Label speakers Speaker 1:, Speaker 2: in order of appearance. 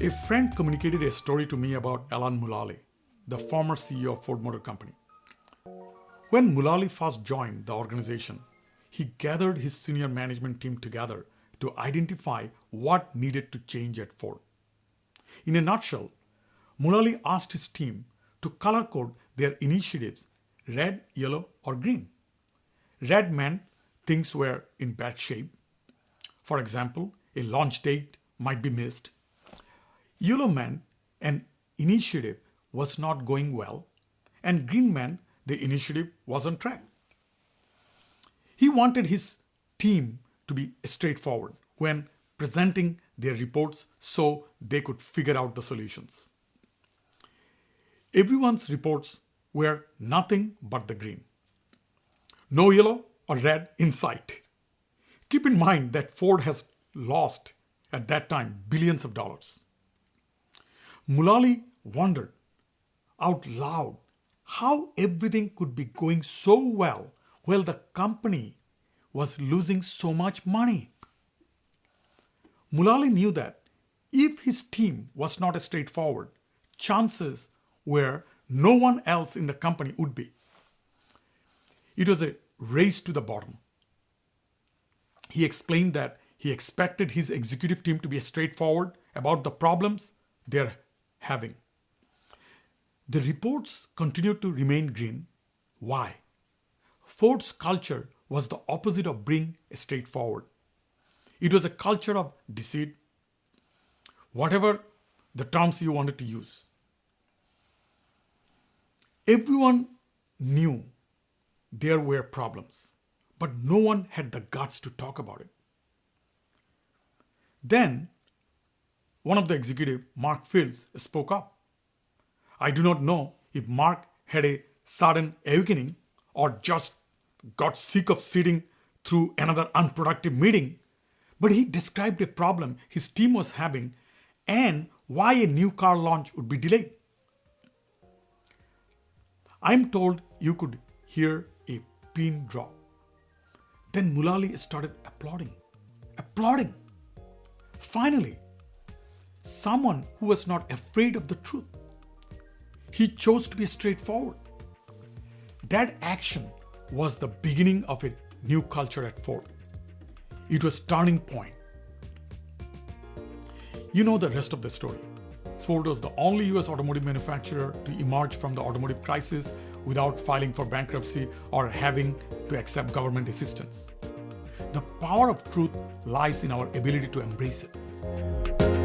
Speaker 1: A friend communicated a story to me about Alan Mulally, the former CEO of Ford Motor Company. When Mulally first joined the organization, he gathered his senior management team together to identify what needed to change at Ford. In a nutshell, Mulally asked his team to color code their initiatives red, yellow, or green. Red meant things were in bad shape. For example, a launch date might be missed. Yellow meant an initiative was not going well, and green meant the initiative was on track. He wanted his team to be straightforward when presenting their reports so they could figure out the solutions. Everyone's reports were nothing but the green. No yellow or red in sight. Keep in mind that Ford has lost at that time billions of dollars. Mulally wondered out loud how everything could be going so well while the company was losing so much money. Mulally knew that if his team was not straightforward, chances were no one else in the company would be. It was a race to the bottom. He explained that he expected his executive team to be straightforward about the problems they're having. The reports continued to remain green. Why? Ford's culture was the opposite of being straightforward. It was a culture of deceit, whatever the terms you wanted to use. Everyone knew there were problems, but no one had the guts to talk about it. Then, one of the executives, Mark Fields, spoke up. I do not know if Mark had a sudden awakening or just got sick of sitting through another unproductive meeting, but he described a problem his team was having and why a new car launch would be delayed. I'm told you could hear a pin drop. Then Mulally started applauding. Finally, someone who was not afraid of the truth. He chose to be straightforward. That action was the beginning of a new culture at Ford. It was turning point. You know the rest of the story. Ford was the only US automotive manufacturer to emerge from the automotive crisis without filing for bankruptcy or having to accept government assistance. The power of truth lies in our ability to embrace it.